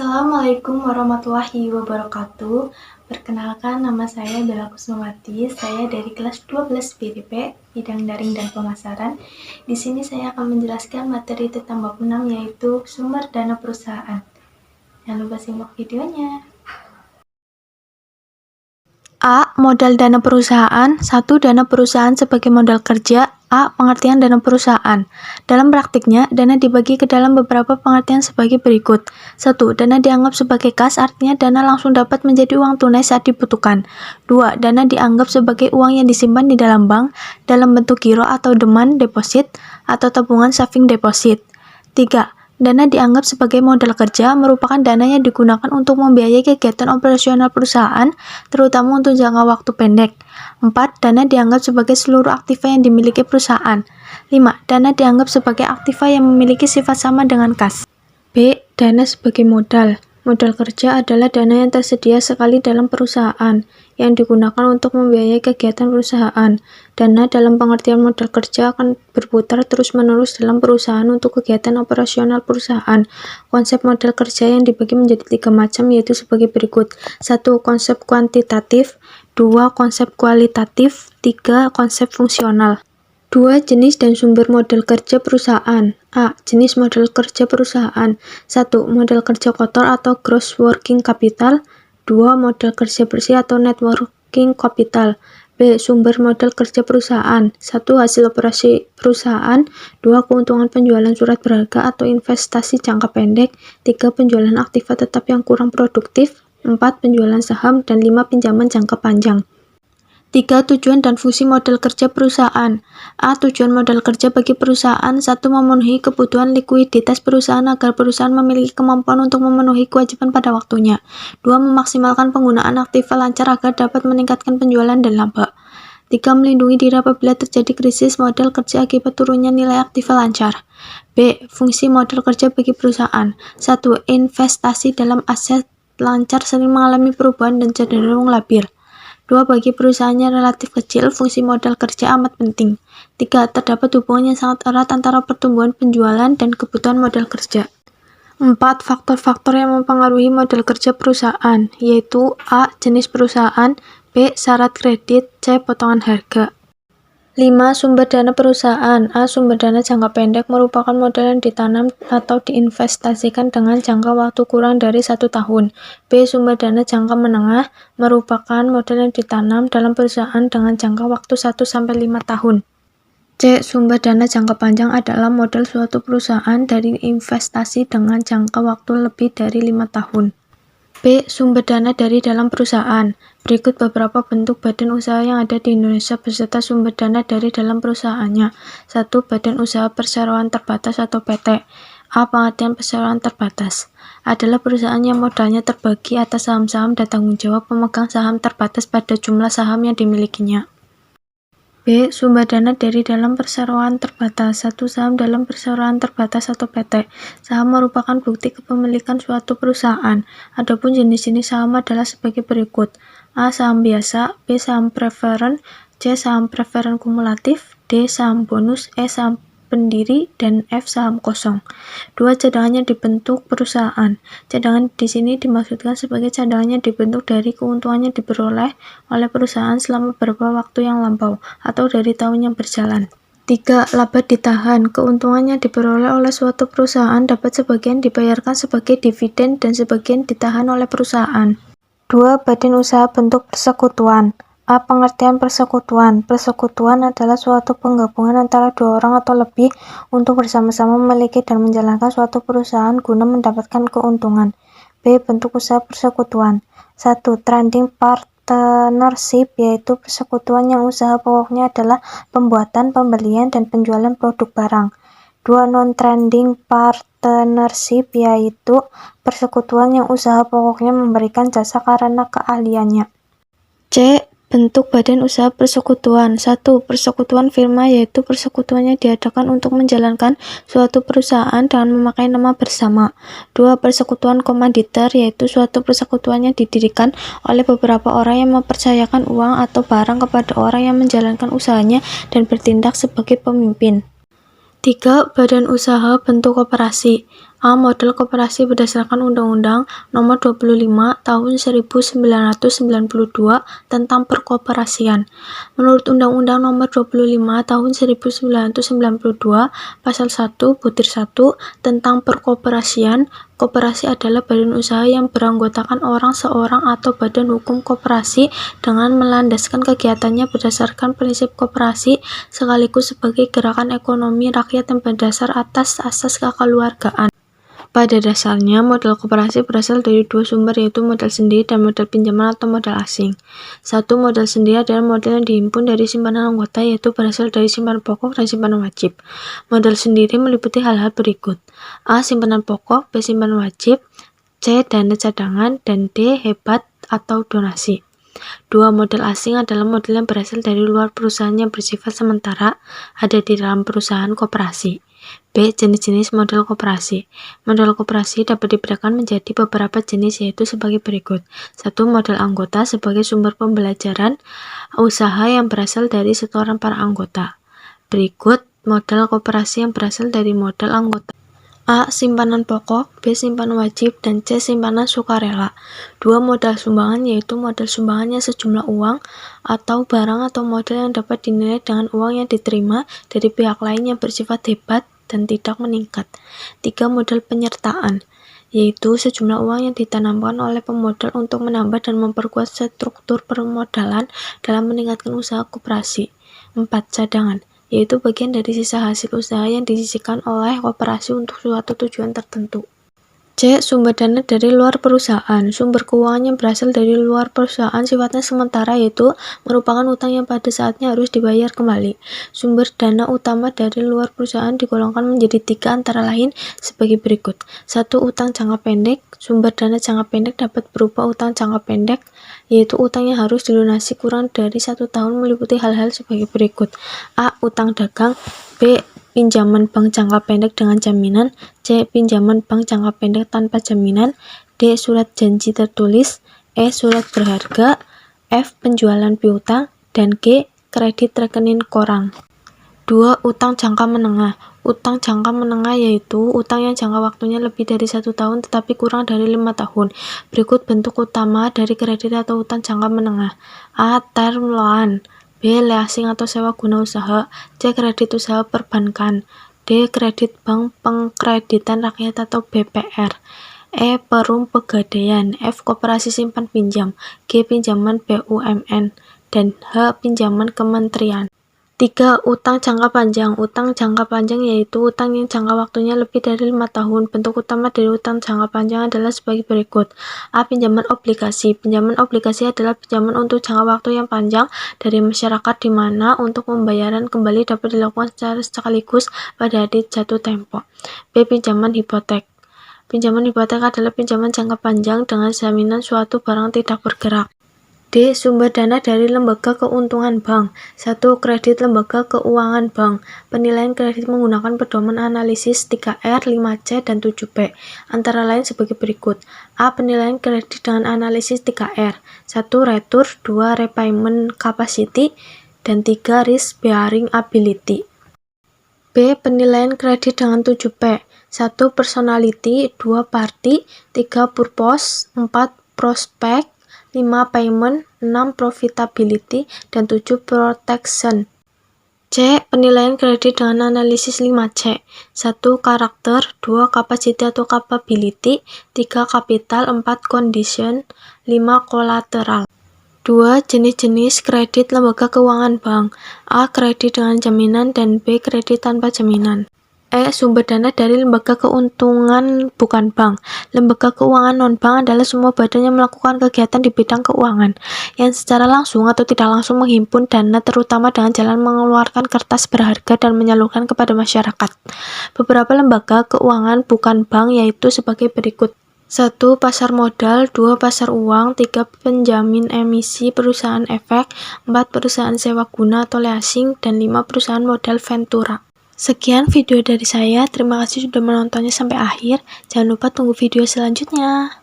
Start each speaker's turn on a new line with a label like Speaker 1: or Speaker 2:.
Speaker 1: Assalamualaikum warahmatullahi wabarakatuh. Perkenalkan, nama saya Bella Kusnawati. Saya dari kelas 12 BDP, bidang daring dan pemasaran. Di sini saya akan menjelaskan materi tentang bab 6, yaitu sumber dana perusahaan. Jangan lupa simak videonya. A. Modal dana perusahaan. 1. Dana perusahaan sebagai modal kerja. A. Pengertian dana perusahaan. Dalam praktiknya, dana dibagi ke dalam beberapa pengertian sebagai berikut. 1. Dana dianggap sebagai kas, artinya dana langsung dapat menjadi uang tunai saat dibutuhkan. 2. Dana dianggap sebagai uang yang disimpan di dalam bank, dalam bentuk giro atau demand deposit, atau tabungan saving deposit. 3. Dana dianggap sebagai modal kerja, merupakan dana yang digunakan untuk membiayai kegiatan operasional perusahaan, terutama untuk jangka waktu pendek. 4. Dana dianggap sebagai seluruh aktiva yang dimiliki perusahaan. 5. Dana dianggap sebagai aktiva yang memiliki sifat sama dengan kas. B. Dana sebagai modal. Modal kerja adalah dana yang tersedia sekali dalam perusahaan, yang digunakan untuk membiayai kegiatan perusahaan. Dana dalam pengertian modal kerja akan berputar terus-menerus dalam perusahaan untuk kegiatan operasional perusahaan. Konsep modal kerja yang dibagi menjadi 3 macam, yaitu sebagai berikut. 1. Konsep kuantitatif. 2. Konsep kualitatif. 3. Konsep fungsional. 2. Jenis dan sumber modal kerja perusahaan. A. Jenis modal kerja perusahaan. 1. Modal kerja kotor atau gross working capital. 2. Modal kerja bersih atau net working capital. B. Sumber modal kerja perusahaan. 1. Hasil operasi perusahaan. 2. Keuntungan penjualan surat berharga atau investasi jangka pendek. 3. Penjualan aktiva tetap yang kurang produktif. 4. Penjualan saham. Dan 5. Pinjaman jangka panjang. 3. Tujuan dan fungsi modal kerja perusahaan. A. Tujuan modal kerja bagi perusahaan. 1. Memenuhi kebutuhan likuiditas perusahaan agar perusahaan memiliki kemampuan untuk memenuhi kewajiban pada waktunya. 2. Memaksimalkan penggunaan aktiva lancar agar dapat meningkatkan penjualan dan laba. 3. Melindungi diri apabila terjadi krisis modal kerja akibat turunnya nilai aktiva lancar. B. Fungsi modal kerja bagi perusahaan. 1. Investasi dalam aset lancar sering mengalami perubahan dan cenderung labil. 2. Bagi perusahaannya relatif kecil, fungsi modal kerja amat penting. 3. Terdapat hubungan yang sangat erat antara pertumbuhan penjualan dan kebutuhan modal kerja. 4. Faktor-faktor yang mempengaruhi modal kerja perusahaan, yaitu A. Jenis perusahaan, B. Syarat kredit, C. Potongan harga. 5. Sumber dana perusahaan. A. Sumber dana jangka pendek merupakan modal yang ditanam atau diinvestasikan dengan jangka waktu kurang dari 1 tahun. B. Sumber dana jangka menengah merupakan modal yang ditanam dalam perusahaan dengan jangka waktu 1-5 tahun. C. Sumber dana jangka panjang adalah modal suatu perusahaan dari investasi dengan jangka waktu lebih dari 5 tahun. B. Sumber dana dari dalam perusahaan. Berikut beberapa bentuk badan usaha yang ada di Indonesia beserta sumber dana dari dalam perusahaannya. 1. Badan usaha perseroan terbatas atau PT. A. Pengertian perseroan terbatas adalah perusahaan yang modalnya terbagi atas saham-saham dan tanggung jawab pemegang saham terbatas pada jumlah saham yang dimilikinya. B. Sumber dana dari dalam perseroan terbatas. 1. Saham dalam perseroan terbatas atau PT. Saham merupakan bukti kepemilikan suatu perusahaan. Adapun jenis-jenis saham adalah sebagai berikut. A. Saham biasa. B. Saham preferen. C. Saham preferen kumulatif. D. Saham bonus. E. Saham pendiri. Dan F. Saham kosong. 2. Cadangan yang dibentuk perusahaan. Cadangan di sini dimaksudkan sebagai cadangan yang dibentuk dari keuntungan yang diperoleh oleh perusahaan selama beberapa waktu yang lampau atau dari tahun yang berjalan. 3. Laba ditahan. Keuntungan yang diperoleh oleh suatu perusahaan dapat sebagian dibayarkan sebagai dividen dan sebagian ditahan oleh perusahaan. 2. Badan usaha bentuk persekutuan. A. Pengertian persekutuan. Persekutuan adalah suatu penggabungan antara 2 orang atau lebih untuk bersama-sama memiliki dan menjalankan suatu perusahaan guna mendapatkan keuntungan. B. Bentuk usaha persekutuan. 1. Trading partnership, yaitu persekutuan yang usaha pokoknya adalah pembuatan, pembelian, dan penjualan produk barang. 2. Non-trading partnership, yaitu persekutuan yang usaha pokoknya memberikan jasa karena keahliannya. C. Bentuk badan usaha persekutuan. 1. Persekutuan firma, yaitu persekutuan yang diadakan untuk menjalankan suatu perusahaan dengan memakai nama bersama. 2. Persekutuan komanditer, yaitu suatu persekutuan yang didirikan oleh beberapa orang yang mempercayakan uang atau barang kepada orang yang menjalankan usahanya dan bertindak sebagai pemimpin. 3. Badan usaha bentuk koperasi. A. Model koperasi berdasarkan Undang-Undang Nomor 25 Tahun 1992 tentang Perkoperasian. Menurut Undang-Undang Nomor 25 Tahun 1992 Pasal 1 Butir 1 tentang Perkoperasian, koperasi adalah badan usaha yang beranggotakan orang seorang atau badan hukum koperasi dengan melandaskan kegiatannya berdasarkan prinsip koperasi sekaligus sebagai gerakan ekonomi rakyat yang berdasar atas asas kekeluargaan. Pada dasarnya, modal koperasi berasal dari dua sumber, yaitu modal sendiri dan modal pinjaman atau modal asing. 1. Modal sendiri adalah modal yang dihimpun dari simpanan anggota, yaitu berasal dari simpanan pokok dan simpanan wajib. Modal sendiri meliputi hal-hal berikut: A. Simpanan pokok, B. Simpanan wajib, C. Dana cadangan, dan D. Hebat atau donasi. 2. Modal asing adalah modal yang berasal dari luar perusahaan yang bersifat sementara, ada di dalam perusahaan koperasi. B. Jenis-jenis modal koperasi. Modal koperasi dapat dibedakan menjadi beberapa jenis, yaitu sebagai berikut. 1. Modal anggota sebagai sumber pembelajaran usaha yang berasal dari setoran para anggota. Berikut modal koperasi yang berasal dari modal anggota. A. Simpanan pokok, B. Simpanan wajib, dan C. Simpanan sukarela. 2. Modal sumbangan, yaitu modal sumbangannya sejumlah uang atau barang atau modal yang dapat dinilai dengan uang yang diterima dari pihak lain yang bersifat hebat dan tidak meningkat. 3. Modal penyertaan, yaitu sejumlah uang yang ditanamkan oleh pemodal untuk menambah dan memperkuat struktur permodalan dalam meningkatkan usaha koperasi. 4. Cadangan, yaitu bagian dari sisa hasil usaha yang disisihkan oleh koperasi untuk suatu tujuan tertentu. C. Sumber dana dari luar perusahaan. Sumber keuangan yang berasal dari luar perusahaan sifatnya sementara, yaitu merupakan utang yang pada saatnya harus dibayar kembali. Sumber dana utama dari luar perusahaan digolongkan menjadi 3 antara lain sebagai berikut. 1. Utang jangka pendek. Sumber dana jangka pendek dapat berupa utang jangka pendek, yaitu utang yang harus dilunasi kurang dari 1 tahun, meliputi hal-hal sebagai berikut. A. Utang dagang. B. Pinjaman bank jangka pendek dengan jaminan. C. Pinjaman bank jangka pendek tanpa jaminan. D. Surat janji tertulis. E. Surat berharga. F. Penjualan piutang. Dan G. Kredit rekening koran. 2. Utang jangka menengah. Utang jangka menengah yaitu utang yang jangka waktunya lebih dari 1 tahun tetapi kurang dari 5 tahun. Berikut bentuk utama dari kredit atau utang jangka menengah. A. Term loan. B. Leasing atau sewa guna usaha. C. Kredit usaha perbankan. D. Kredit bank pengkreditan rakyat atau BPR. E. Perum pegadaian. F. Koperasi simpan pinjam. G. Pinjaman BUMN. Dan H. Pinjaman kementerian. 3. Utang jangka panjang. Utang jangka panjang yaitu utang yang jangka waktunya lebih dari 5 tahun. Bentuk utama dari utang jangka panjang adalah sebagai berikut. A. Pinjaman obligasi. Pinjaman obligasi adalah pinjaman untuk jangka waktu yang panjang dari masyarakat di mana untuk pembayaran kembali dapat dilakukan secara sekaligus pada hari jatuh tempo. B. Pinjaman hipotek. Pinjaman hipotek adalah pinjaman jangka panjang dengan jaminan suatu barang tidak bergerak. D. Sumber dana dari lembaga keuntungan bank. 1. Kredit lembaga keuangan bank. Penilaian kredit menggunakan pedoman analisis 3R, 5C, dan 7B. Antara lain sebagai berikut. A. Penilaian kredit dengan analisis 3R. 1. Return, 2. Repayment capacity, dan 3. Risk bearing ability. B. Penilaian kredit dengan 7P. 1. Personality, 2. Party, 3. Purpose, 4. Prospect, 5. Payment, 6. Profitability, dan 7. Protection. C. Penilaian kredit dengan analisis 5C. 1. Karakter, 2. Capacity atau capability, 3. Capital, 4. Condition, 5. Collateral. 2. Jenis-jenis kredit lembaga keuangan bank. A. Kredit dengan jaminan dan B. Kredit tanpa jaminan. E. Sumber dana dari lembaga keuntungan bukan bank. Lembaga keuangan non-bank adalah semua badan yang melakukan kegiatan di bidang keuangan, yang secara langsung atau tidak langsung menghimpun dana terutama dengan jalan mengeluarkan kertas berharga dan menyalurkan kepada masyarakat. Beberapa lembaga keuangan bukan bank yaitu sebagai berikut. 1. Pasar modal, 2. Pasar uang, 3. Penjamin emisi perusahaan efek, 4. Perusahaan sewa guna atau leasing, dan 5. Perusahaan modal ventura. Sekian video dari saya, terima kasih sudah menontonnya sampai akhir. Jangan lupa tunggu video selanjutnya.